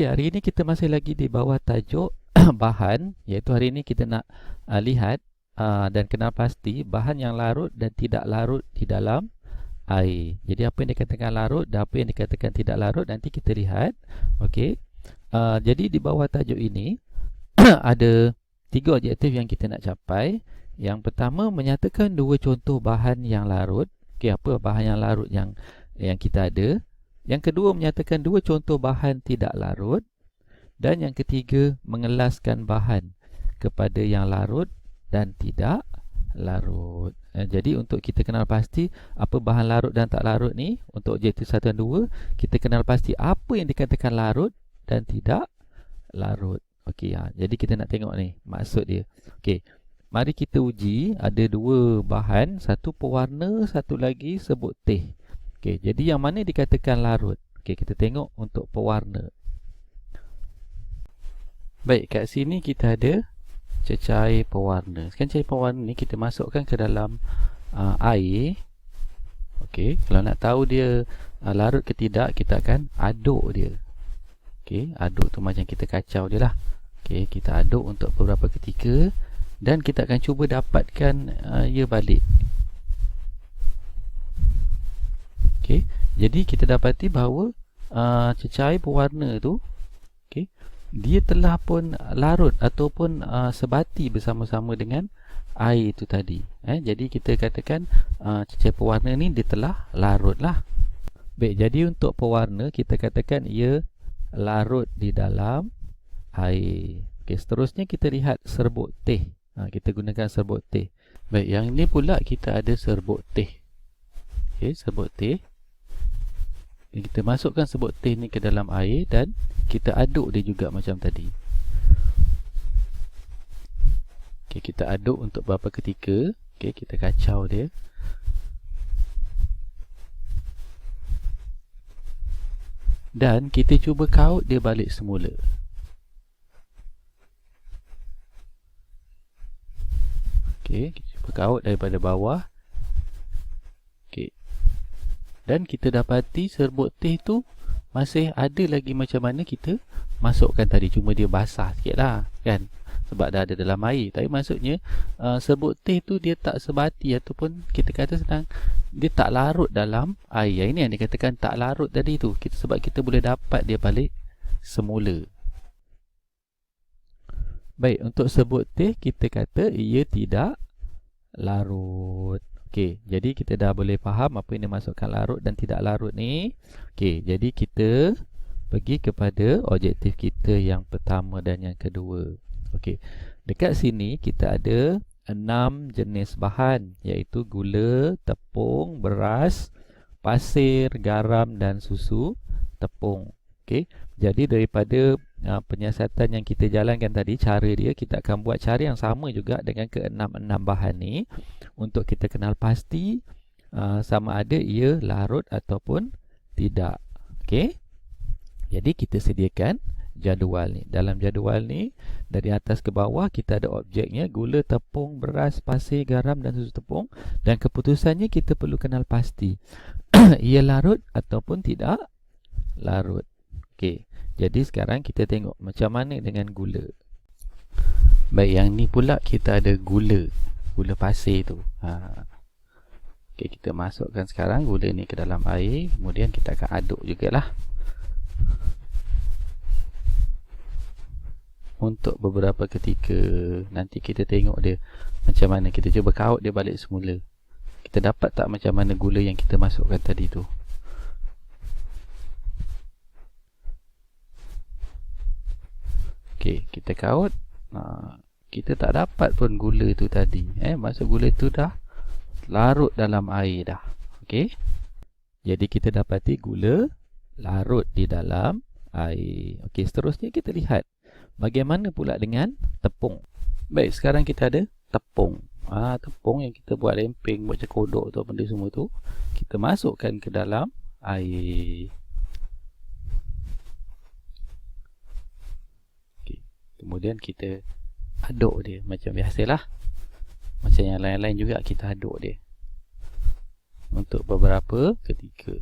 Okey, hari ini kita masih lagi di bawah tajuk bahan, iaitu hari ini kita nak lihat dan kenal pasti bahan yang larut dan tidak larut di dalam air. Jadi apa yang dikatakan larut dan apa yang dikatakan tidak larut nanti kita lihat. Okey. Jadi di bawah tajuk ini ada 3 objektif yang kita nak capai. Yang pertama, menyatakan 2 contoh bahan yang larut. Okey, apa bahan yang larut yang kita ada? Yang kedua, menyatakan 2 contoh bahan tidak larut. Dan yang ketiga, mengelaskan bahan kepada yang larut dan tidak larut. Jadi untuk kita kenal pasti apa bahan larut dan tak larut ni, untuk objektif 1 dan 2, kita kenal pasti apa yang dikatakan larut dan tidak larut. Okey, jadi kita nak tengok ni maksud dia. Okey, mari kita uji. Ada 2 bahan, satu pewarna, satu lagi serbuk teh. Okey, jadi yang mana dikatakan larut? Okey, kita tengok untuk pewarna. Baik, kat sini kita ada cecair pewarna. Sekarang cecair pewarna ni kita masukkan ke dalam air. Okey, kalau nak tahu dia larut ke tidak, kita akan aduk dia. Okey, aduk tu macam kita kacau dia lah. Okey, kita aduk untuk beberapa ketika dan kita akan cuba dapatkan ia balik. Okey, jadi kita dapati bahawa cecair pewarna tu, okey, dia telah pun larut ataupun sebati bersama-sama dengan air itu tadi. Jadi kita katakan cecair pewarna ni dia telah larut lah. Baik, jadi untuk pewarna kita katakan ia larut di dalam air. Okey, seterusnya kita lihat serbuk teh. Kita gunakan serbuk teh. Baik, yang ni pula kita ada serbuk teh. Okey, serbuk teh. Kita masukkan serbuk teh ni ke dalam air dan kita aduk dia juga macam tadi. Okey, kita aduk untuk beberapa ketika. Okey, kita kacau dia. Dan kita cuba kaut dia balik semula. Okey, kita cuba kaut daripada bawah. Okey. Dan kita dapati serbuk teh tu masih ada lagi macam mana kita masukkan tadi. Cuma dia basah sikit lah, kan? Sebab dah ada dalam air. Tapi maksudnya serbuk teh tu dia tak sebati, ataupun kita kata senang, dia tak larut dalam air. Ini yang dikatakan tak larut tadi tu. Sebab kita boleh dapat dia balik semula. Baik, untuk serbuk teh kita kata ia tidak larut. Okey, jadi kita dah boleh faham apa yang dimaksudkan larut dan tidak larut ni. Okey, jadi kita pergi kepada objektif kita yang pertama dan yang kedua. Okey, dekat sini kita ada 6 jenis bahan, iaitu gula, tepung, beras, pasir, garam dan susu tepung. Okey, jadi daripada penyiasatan yang kita jalankan tadi, cara dia, kita akan buat cara yang sama juga dengan ke-6 bahan ni untuk kita kenal pasti sama ada ia larut ataupun tidak. Okey, jadi kita sediakan jadual ni. Dalam jadual ni, dari atas ke bawah kita ada objeknya gula, tepung, beras, pasir, garam dan susu tepung. Dan keputusannya kita perlu kenal pasti ia larut ataupun tidak larut. Okey, jadi sekarang kita tengok macam mana dengan gula. Baik, yang ni pula kita ada gula pasir tu. Okey, kita masukkan sekarang gula ni ke dalam air. Kemudian kita akan aduk jugalah untuk beberapa ketika. Nanti kita tengok dia macam mana. Kita cuba kaut dia balik semula. Kita dapat tak macam mana gula yang kita masukkan tadi tu. Okey, kita kaut. Kita tak dapat pun gula tu tadi. Maksud gula tu dah larut dalam air dah. Okey, jadi kita dapati gula larut di dalam air. Okey, seterusnya kita lihat bagaimana pula dengan tepung. Baik, sekarang kita ada tepung. Tepung yang kita buat lempeng, buat cekodok tu, benda semua tu, kita masukkan ke dalam air. Okey, kemudian kita aduk dia macam biasalah. Macam yang lain-lain juga kita aduk dia untuk beberapa ketika.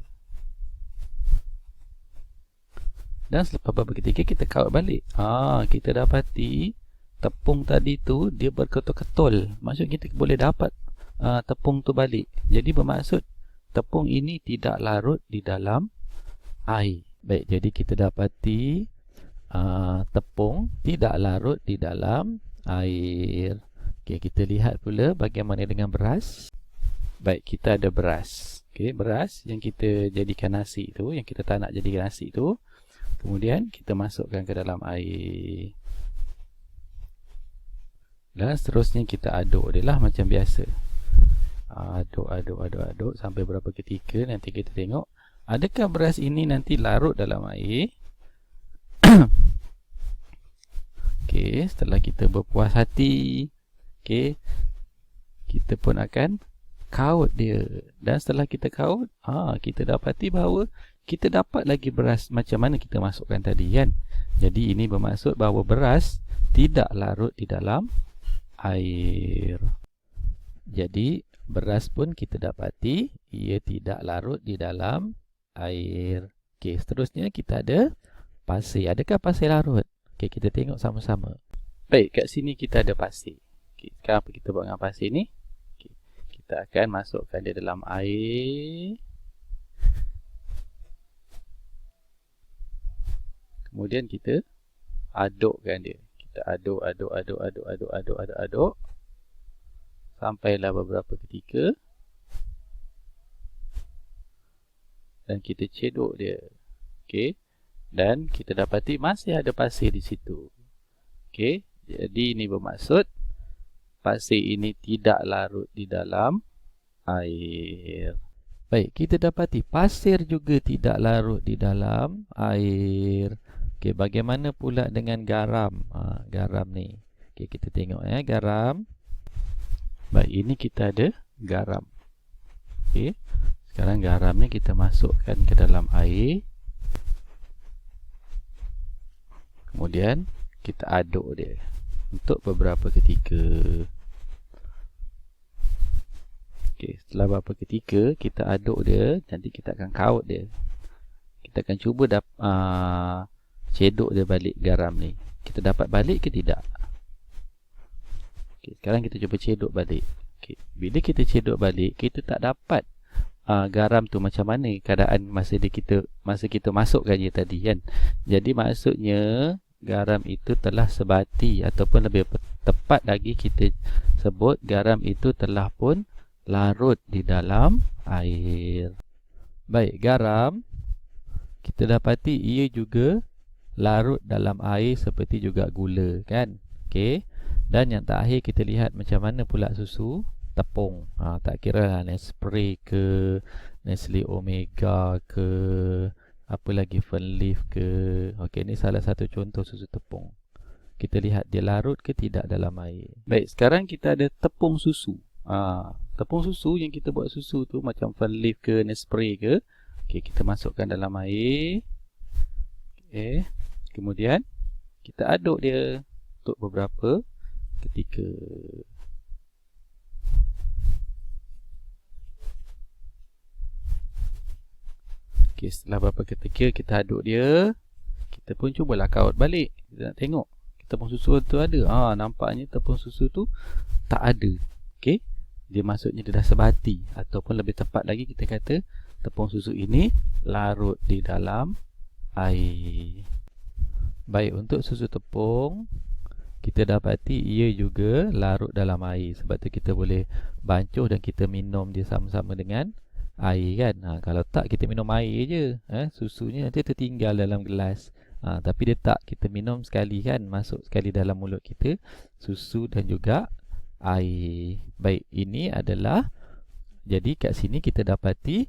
Dan selepas babak ketiga kita kaut balik. Kita dapati tepung tadi tu dia berketul-ketul. Maksud kita boleh dapat tepung tu balik. Jadi bermaksud tepung ini tidak larut di dalam air. Baik, jadi kita dapati tepung tidak larut di dalam air. Okey, kita lihat pula bagaimana dengan beras. Baik, kita ada beras. Okey, beras yang kita jadikan nasi tu, yang kita tak nak jadikan nasi tu, kemudian kita masukkan ke dalam air. Dan seterusnya kita aduk dia lah macam biasa. Aduk sampai berapa ketika nanti kita tengok adakah beras ini nanti larut dalam air. Okey, setelah kita berpuas hati, okey, kita pun akan kaut dia. Dan setelah kita kaut, kita dapati bahawa kita dapat lagi beras macam mana kita masukkan tadi kan. Jadi ini bermaksud bahawa beras tidak larut di dalam air. Jadi beras pun kita dapati ia tidak larut di dalam air. Okey, seterusnya kita ada pasir. Adakah pasir larut? Okey, kita tengok sama-sama. Baik, kat sini kita ada pasir. Okey, sekarang apa kita buat dengan pasir ni? Okey, kita akan masukkan dia dalam air. Kemudian kita adukkan dia. Kita aduk sampailah beberapa ketika. Dan kita cedok dia. Okey. Dan kita dapati masih ada pasir di situ. Okey, jadi ini bermaksud pasir ini tidak larut di dalam air. Baik, kita dapati pasir juga tidak larut di dalam air. Okey, bagaimana pula dengan garam? Garam ni. Okey, kita tengok garam. Baik, ini kita ada garam. Okey. Sekarang garam ni kita masukkan ke dalam air. Kemudian kita aduk dia untuk beberapa ketika. Okey, setelah beberapa ketika kita aduk dia, nanti kita akan kaut dia. Kita akan cuba cedok dia balik garam ni. Kita dapat balik ke tidak? Okey, sekarang kita cuba cedok balik. Okey, bila kita cedok balik, kita tak dapat garam tu macam mana keadaan masa kita masukkan dia tadi kan. Jadi maksudnya garam itu telah sebati, ataupun lebih tepat lagi kita sebut garam itu telah pun larut di dalam air. Baik, garam kita dapati ia juga larut dalam air seperti juga gula kan. Okey. Dan yang terakhir kita lihat macam mana pula susu tepung. Tak kira lah Nespresso ke, Nestle Omega ke, apa lagi, Fernleaf ke. Okey, ni salah satu contoh susu tepung. Kita lihat dia larut ke tidak dalam air. Baik, sekarang kita ada tepung susu. Tepung susu yang kita buat susu tu macam Fernleaf ke, Nespresso ke. Okey, kita masukkan dalam air. Okey, kemudian kita aduk dia untuk beberapa ketika. Okay, setelah beberapa ketika kita aduk dia, kita pun cubalah kaut balik. Kita nak tengok tepung susu tu ada. Nampaknya tepung susu tu tak ada. Okay, dia maksudnya dia dah sebati, ataupun lebih tepat lagi kita kata tepung susu ini larut di dalam air. Baik, untuk susu tepung kita dapati ia juga larut dalam air. Sebab tu kita boleh bancuh dan kita minum dia sama-sama dengan air kan. Kalau tak kita minum air je, susunya nanti tertinggal dalam gelas. Tapi dia tak, kita minum sekali kan, masuk sekali dalam mulut kita susu dan juga air. Baik, ini adalah, jadi kat sini kita dapati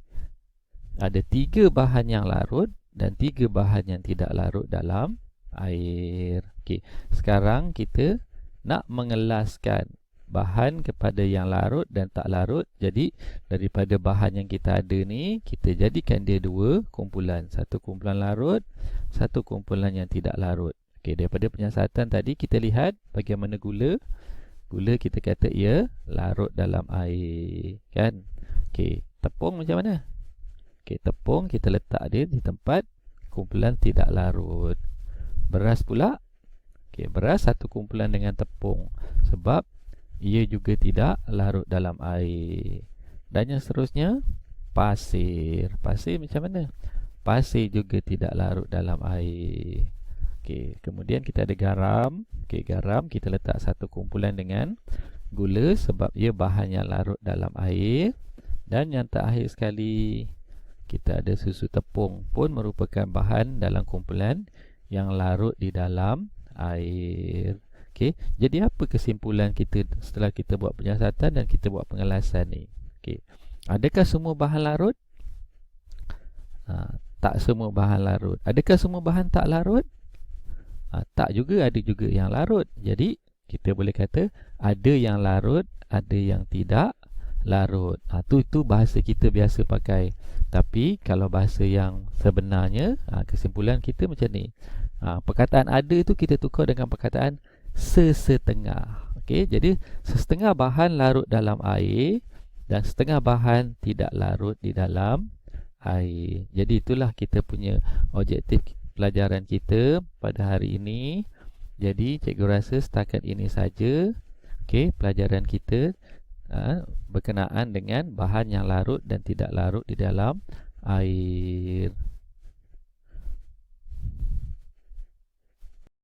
ada 3 bahan yang larut dan 3 bahan yang tidak larut dalam air. Okey, sekarang kita nak mengelaskan bahan kepada yang larut dan tak larut. Jadi daripada bahan yang kita ada ni, kita jadikan dia 2 kumpulan. Satu kumpulan larut, satu kumpulan yang tidak larut. Okey, daripada penyiasatan tadi kita lihat bagaimana gula. Gula kita kata ia larut dalam air kan. Okey, tepung macam mana? Okey, tepung kita letak dia di tempat kumpulan tidak larut. Beras pula, okey, beras satu kumpulan dengan tepung sebab ia juga tidak larut dalam air. Dan yang seterusnya, pasir. Pasir macam mana? Pasir juga tidak larut dalam air. Okey, kemudian kita ada garam. Okey, garam kita letak satu kumpulan dengan gula sebab ia bahan yang larut dalam air. Dan yang terakhir sekali, kita ada susu tepung pun merupakan bahan dalam kumpulan yang larut di dalam air. Okey, jadi apa kesimpulan kita setelah kita buat penyiasatan dan kita buat pengelasan ni? Okey, adakah semua bahan larut? Tak semua bahan larut. Adakah semua bahan tak larut? Tak juga, ada juga yang larut. Jadi kita boleh kata ada yang larut, ada yang tidak larut. Itu bahasa kita biasa pakai. Tapi kalau bahasa yang sebenarnya, kesimpulan kita macam ni. Perkataan ada tu kita tukar dengan perkataan sesetengah. Okey, jadi setengah bahan larut dalam air dan setengah bahan tidak larut di dalam air. Jadi itulah kita punya objektif pelajaran kita pada hari ini. Jadi cikgu rasa setakat ini saja. Okey, pelajaran kita berkenaan dengan bahan yang larut dan tidak larut di dalam air.